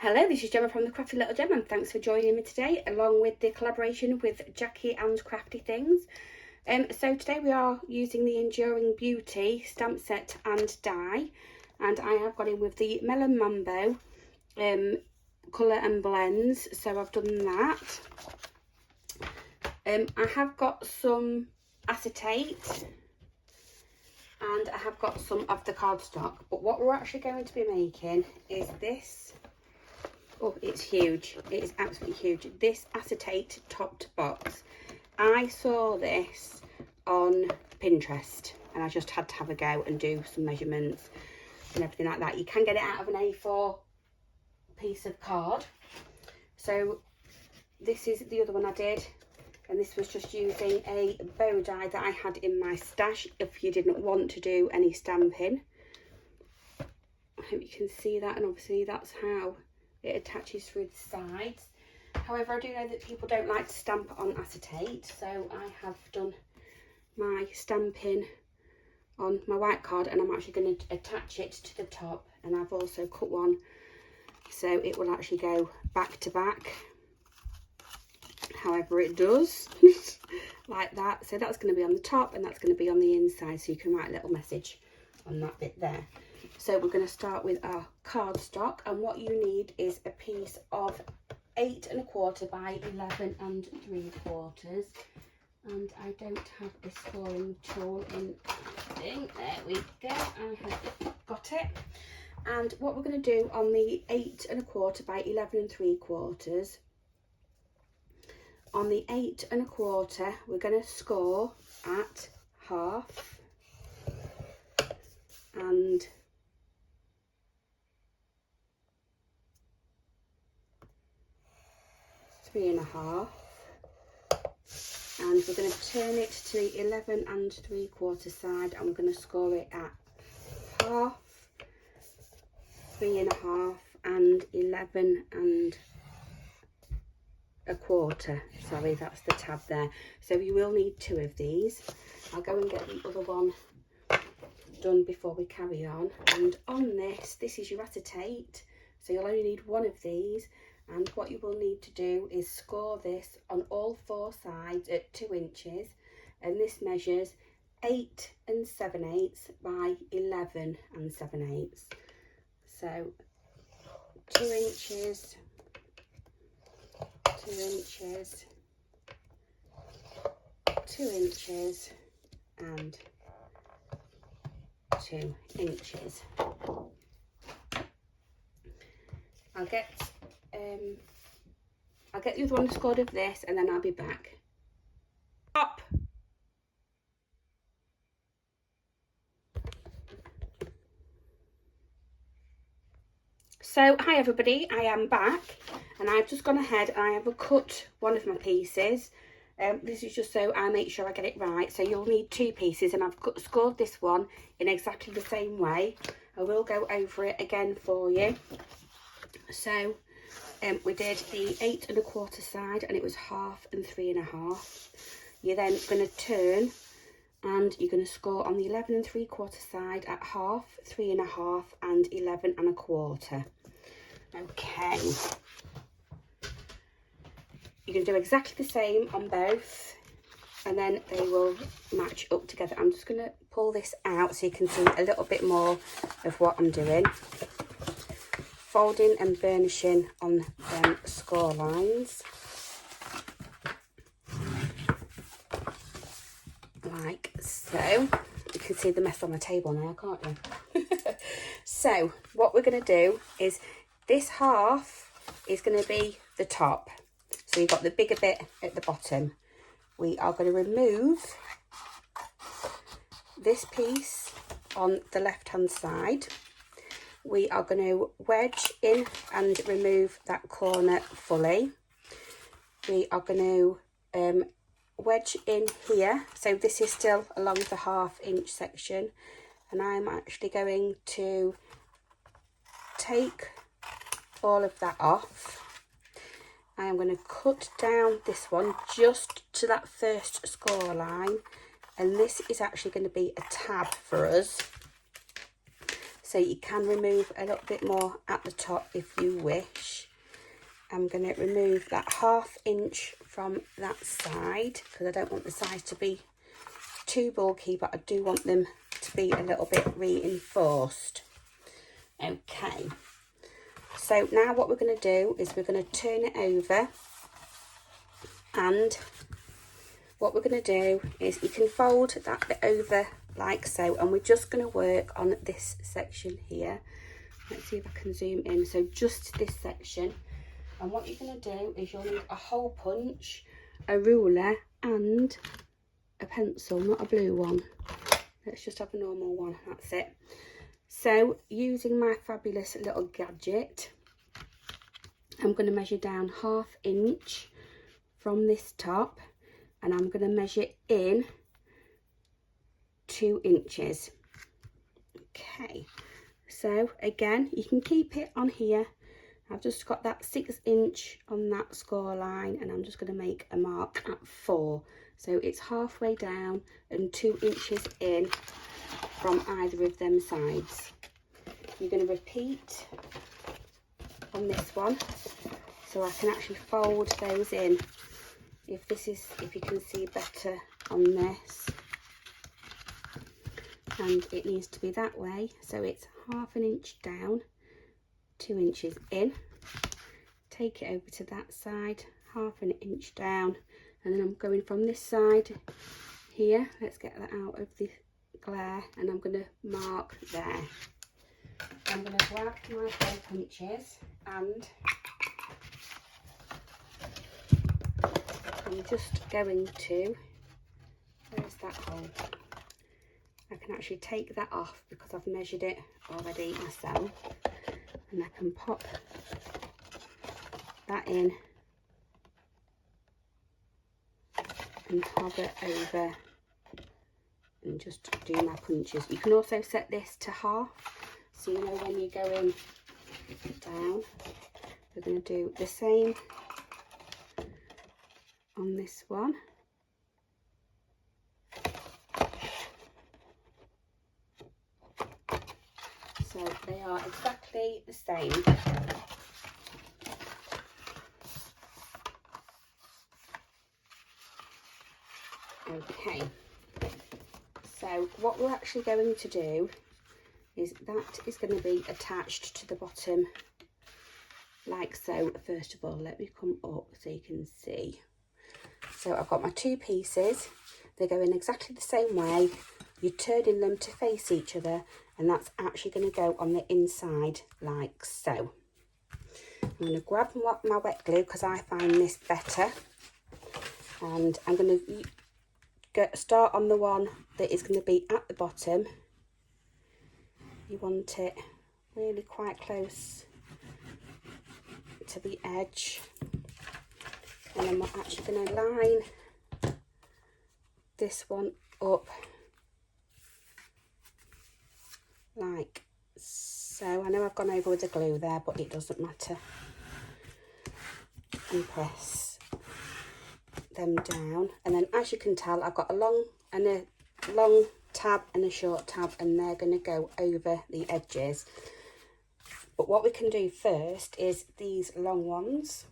Hello, this is Gemma from the Crafty Little Gem, and thanks for joining me today along with the collaboration with Jackie and Crafty Things. So today we are using the Enduring Beauty stamp set and die, and I have got in with the Melon Mambo colour and blends, so I've done that. I have got some acetate and I have got some of the cardstock, but what we're actually going to be making is this. Oh, it's huge. It is absolutely huge. This acetate topped box. I saw this on Pinterest and I just had to have a go and do some measurements and everything like that. You can get it out of an A4 piece of card. So this is the other one I did, and this was just using a bow die that I had in my stash if you didn't want to do any stamping. I hope you can see that, and obviously that's how it attaches through the sides. However, I do know that people don't like to stamp on acetate, so I have done my stamping on my white card, and I'm actually going to attach it to the top, and I've also cut one so it will actually go back to back, however it does, like that. So that's going to be on the top and that's going to be on the inside, so you can write a little message on that bit there. So we're going to start with our cardstock, and what you need is a piece of 8 1/4 by 11 3/4, and I don't have a scoring tool in thing. There we go, I have got it. And what we're going to do on the 8 1/4 by 11 3/4, on the 8 1/4 we're going to score at half and three and a half, and we're going to turn it to the 11 3/4 side, and we're going to score it at half, 3 1/2 and 11 1/4. Sorry, that's the tab there. So you will need 2 of these. I'll go and get the other one done before we carry on. And on this is your acetate, so you'll only need 1 of these. And what you will need to do is score this on all 4 sides at 2 inches, and this measures 8 7/8 by 11 7/8. So 2 inches, 2 inches, 2 inches and 2 inches. I'll get the other one scored of this, and then I'll be back. Up. So hi everybody, I am back, and I've just gone ahead and I have cut one of my pieces. This is just so I make sure I get it right. So you'll need 2 pieces, and I've scored this one in exactly the same way. I will go over it again for you. So we did the 8 1/4 side, and it was half and 3 1/2. You're then going to turn and you're going to score on the 11 3/4 side at half, 3 1/2 and 11 1/4. Okay, you're going to do exactly the same on both, and then they will match up together. I'm just going to pull this out so you can see a little bit more of what I'm doing. Folding and burnishing on them score lines, like so. You can see the mess on the table now, can't you? So what we're going to do is this half is going to be the top, so you've got the bigger bit at the bottom. We are going to remove this piece on the left hand side. We are going to wedge in and remove that corner fully. We are going to wedge in here, so this is still along the 1/2 inch section, and I'm actually going to take all of that off. I am going to cut down this one just to that first score line, and this is actually going to be a tab for us. so you can remove a little bit more at the top if you wish. I'm going to remove that 1/2 inch from that side because I don't want the sides to be too bulky, but I do want them to be a little bit reinforced. Okay, so now what we're going to do is we're going to turn it over, and what we're going to do is you can fold that bit over like so, and we're just going to work on this section here. Let's see if I can zoom in. So just this section, and what you're going to do is you'll need a hole punch, a ruler and a pencil, not a blue one. Let's just have a normal one, that's it. So using my fabulous little gadget, I'm going to measure down 1/2 inch from this top, and I'm going to measure in 2 inches. Okay, so again, you can keep it on here. I've just got that 6 inch on that score line, and I'm just going to make a mark at 4. So it's halfway down and 2 inches in from either of them sides. You're going to repeat on this one, so I can actually fold those in. If you can see better on this, and it needs to be that way, so it's 1/2 inch down, 2 inches in, take it over to that side, 1/2 inch down, and then I'm going from this side here. Let's get that out of the glare, and I'm going to mark there. I'm going to grab my hole punches, and I'm just going to, where's that hole? I can actually take that off because I've measured it already myself, and I can pop that in and hover over and just do my punches. You can also set this to 1/2, so you know when you're going down. We're going to do the same on this one. So they are exactly the same. Okay, so what we're actually going to do is that is going to be attached to the bottom like so. First of all, let me come up so you can see. So I've got my 2 pieces, they're going exactly the same way. You're turning them to face each other, and that's actually going to go on the inside like so. I'm going to grab my wet glue because I find this better, and I'm going to start on the one that is going to be at the bottom. You want it really quite close to the edge, and then we're actually going to line this one up like so. I know I've gone over with the glue there, but it doesn't matter. And press them down, and then as you can tell, I've got a long tab and a short tab, and they're going to go over the edges. But what we can do first is these long ones,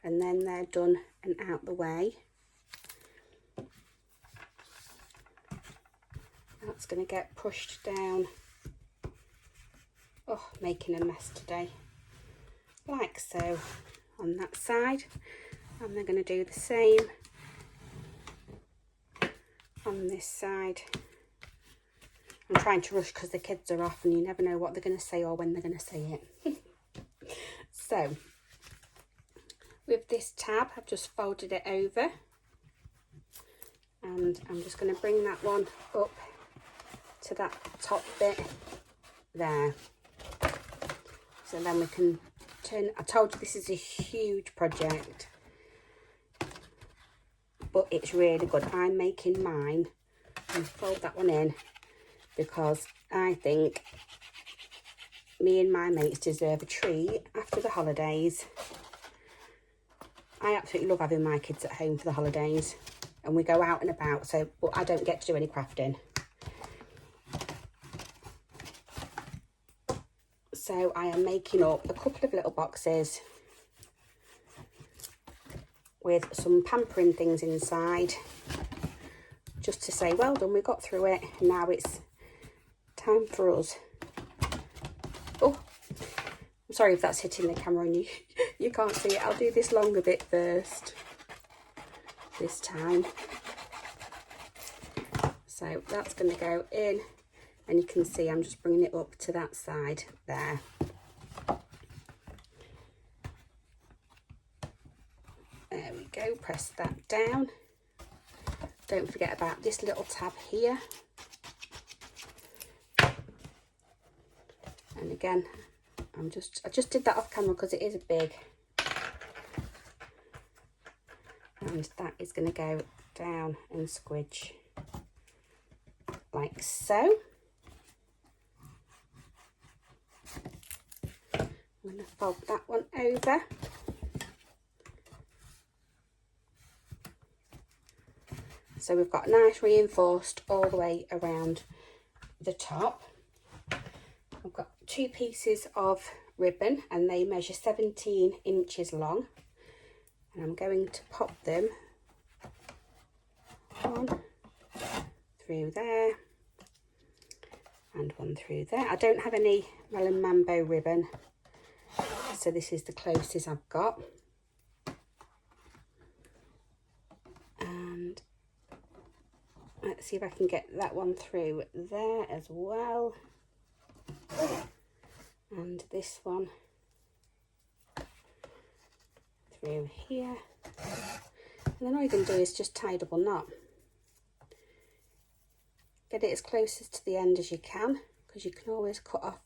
and then they're done and out the way. That's going to get pushed down. Oh, making a mess today. Like so on that side, and they're going to do the same on this side. I'm trying to rush because the kids are off, and you never know what they're going to say or when they're going to say it. So with this tab, I've just folded it over, and I'm just going to bring that one up to that top bit there. So then we can turn. I told you this is a huge project, but it's really good. I'm making mine and fold that one in because I think me and my mates deserve a treat after the holidays. I absolutely love having my kids at home for the holidays, and we go out and about, so but I don't get to do any crafting. So I am making up a couple of little boxes with some pampering things inside, just to say, well done, we got through it. Now it's time for us. Oh, I'm sorry if that's hitting the camera and you can't see it. I'll do this longer bit first this time. So that's going to go in, and you can see I'm just bringing it up to that side there. There we go, press that down. Don't forget about this little tab here. And again, I just did that off camera because it is big. And that is going to go down and squidge like so. I'm going to fold that one over. So we've got nice reinforced all the way around the top. I've got 2 pieces of ribbon and they measure 17 inches long. And I'm going to pop them one through there and one through there. I don't have any Melon Mambo ribbon, so this is the closest I've got. And let's see if I can get that one through there as well. And this one through here. And then all you're going to do is just tie a double knot. Get it as close to the end as you can, because you can always cut off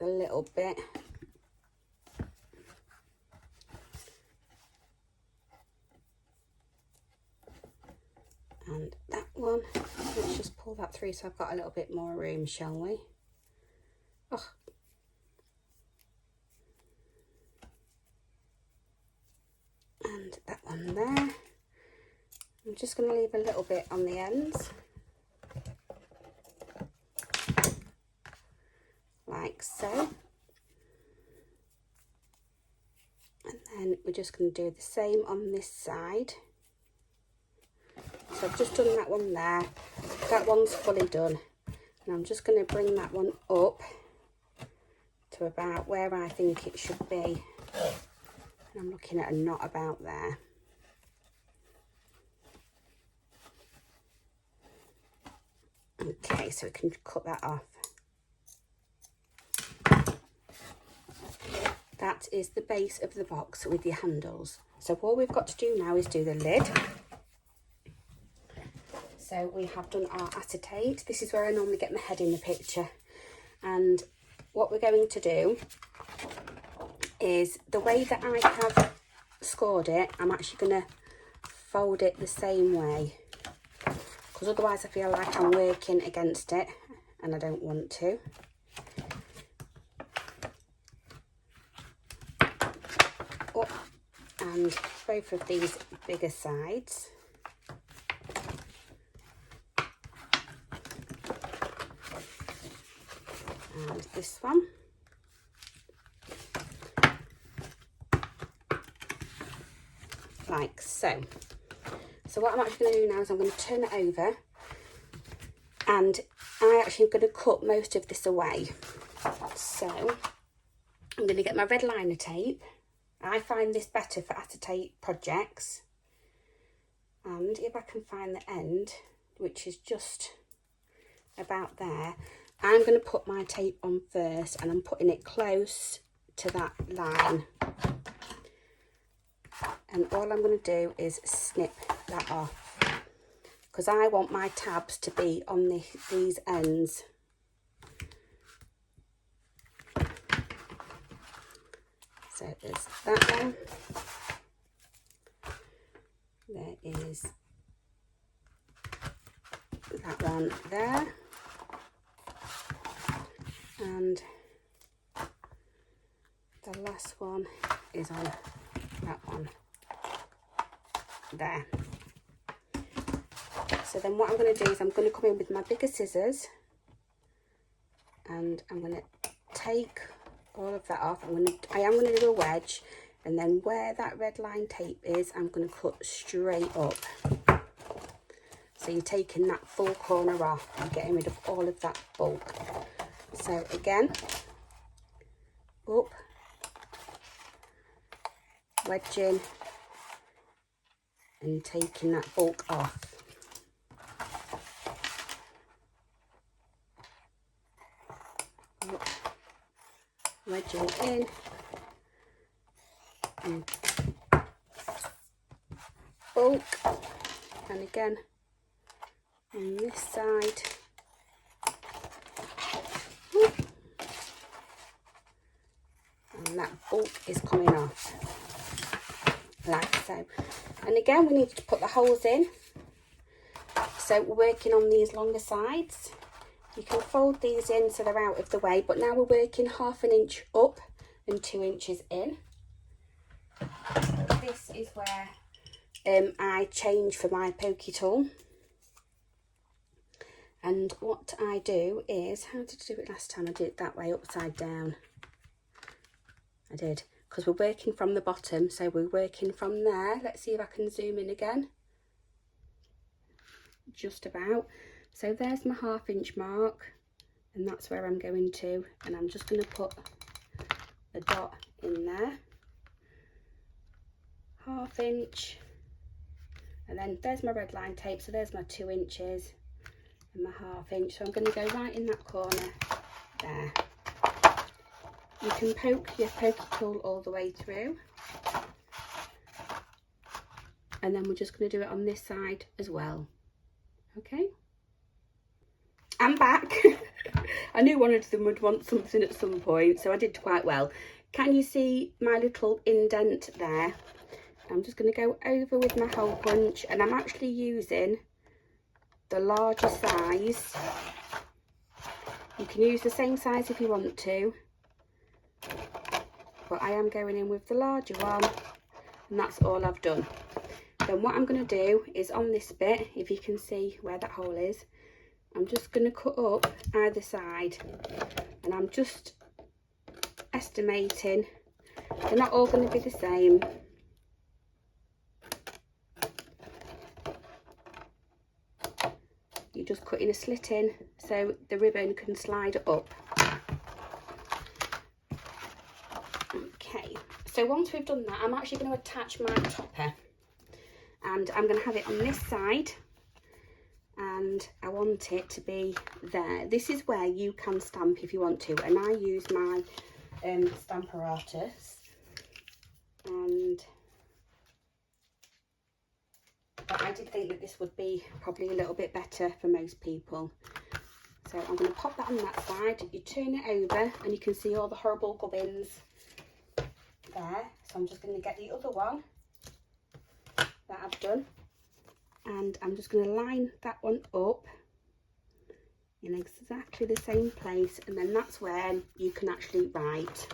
a little bit. And that one, let's just pull that through so I've got a little bit more room, shall we? Oh. And that one there. I'm just going to leave a little bit on the ends, like so. And then we're just going to do the same on this side. So I've just done that one there. That one's fully done. And I'm just going to bring that one up to about where I think it should be. And I'm looking at a knot about there. Okay, so we can cut that off. That is the base of the box with your handles. So all we've got to do now is do the lid. So we have done our acetate. This is where I normally get my head in the picture. And what we're going to do is, the way that I have scored it, I'm actually going to fold it the same way, because otherwise I feel like I'm working against it and I don't want to. Up and both of these bigger sides. And this one. Like so. So what I'm actually going to do now is I'm going to turn it over, and I'm actually going to cut most of this away. So I'm going to get my red liner tape. I find this better for acetate projects. And if I can find the end, which is just about there, I'm going to put my tape on first, and I'm putting it close to that line. And all I'm going to do is snip that off, because I want my tabs to be on these ends. So there's that one. There is that one there. And the last one is on that one there. So then what I'm going to do is I'm going to come in with my bigger scissors, and I'm going to take all of that off. I am going to do a wedge, and then where that red line tape is, I'm going to cut straight up. So you're taking that full corner off and getting rid of all of that bulk. So again, up, wedging and taking that bulk off. Up, wedging in and bulk, and again on this side. And that bulk is coming off like so. And again, we need to put the holes in. So we're working on these longer sides. You can fold these in so they're out of the way, but now we're working 1/2 inch up and 2 inches in. This is where I change for my pokey tool. And what I do is, how did I do it last time? I did it that way, upside down. I did, because we're working from the bottom, so we're working from there. Let's see if I can zoom in again. Just about. So there's my 1/2 inch mark, and that's where I'm going to, and I'm just going to put a dot in there. 1/2 inch, and then there's my red line tape, so there's my 2 inches. And my 1/2 inch, so I'm going to go right in that corner there. You can poke your pokey tool all the way through, and then we're just going to do it on this side as well. Okay, I'm back. I knew one of them would want something at some point, so I did quite well. Can you see my little indent there? I'm just going to go over with my hole punch, and I'm actually using the larger size. You can use the same size if you want to, but I am going in with the larger one, and that's all I've done. Then what I'm going to do is on this bit, if you can see where that hole is, I'm just going to cut up either side, and I'm just estimating they're not all going to be the same. You're just cutting a slit in so the ribbon can slide up. Okay, so once we've done that, I'm actually going to attach my topper, and I'm going to have it on this side, and I want it to be there. This is where you can stamp if you want to, and I use my stamp apparatus, and but I did think that this would be probably a little bit better for most people. So I'm going to pop that on that side. You turn it over and you can see all the horrible gubbins there. So I'm just going to get the other one that I've done, and I'm just going to line that one up in exactly the same place, and then that's where you can actually write.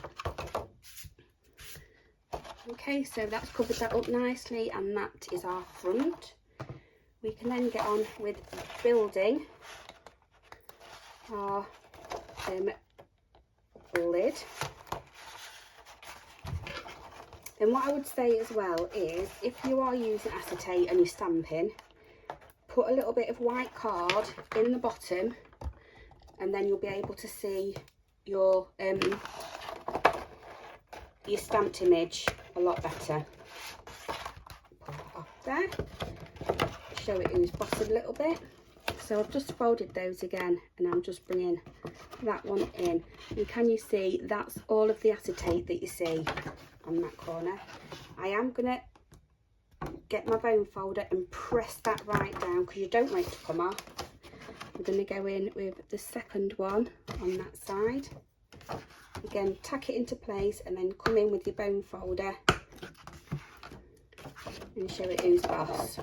Okay, so that's covered that up nicely, and that is our front. We can then get on with building our lid. Then what I would say as well is, if you are using acetate and you're stamping, put a little bit of white card in the bottom, and then you'll be able to see your stamped image a lot better. Pull that off there, show it who's bottom a little bit. So I've just folded those again, and I'm just bringing that one in, and can you see that's all of the acetate that you see on that corner. I am going to get my bone folder and press that right down, because you don't want it to come off. I'm going to go in with the second one on that side. Again, tack it into place, and then come in with your bone folder and show it who's boss.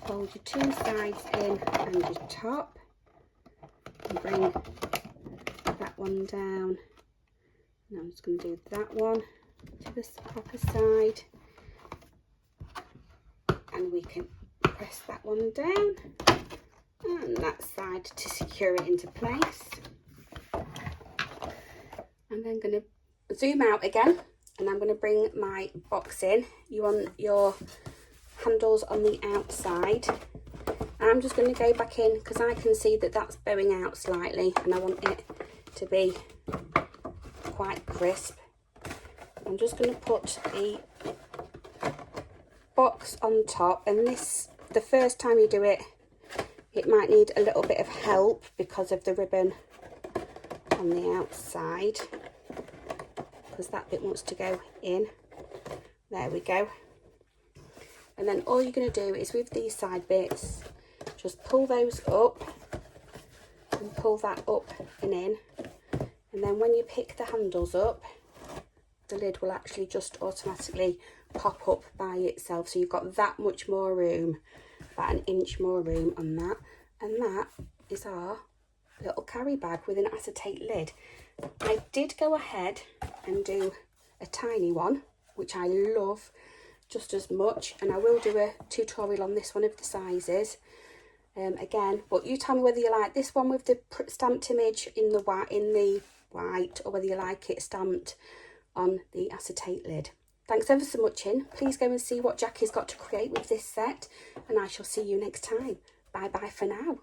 Fold your two sides in and your top, and bring that one down. Now I'm just going to do that one to the proper side, and we can press that one down and that side to secure it into place. then going to zoom out again, and I'm going to bring my box in. You want your handles on the outside, and I'm just going to go back in because I can see that that's bowing out slightly and I want it to be quite crisp. I'm just going to put the box on top, and this, the first time you do it, it might need a little bit of help because of the ribbon on the outside, because that bit wants to go in. There we go. And then all you're going to do is with these side bits, just pull those up and pull that up and in, and then when you pick the handles up, the lid will actually just automatically pop up by itself, so you've got that much more room, about an inch more room on that. And that is our little carry bag with an acetate lid. I did go ahead and do a tiny one, which I love just as much, and I will do a tutorial on this one of the sizes again, but you tell me whether you like this one with the stamped image in the white, or whether you like it stamped on the acetate lid. Thanks ever so much. Please go and see what Jackie's got to create with this set, and I shall see you next time. Bye bye for now.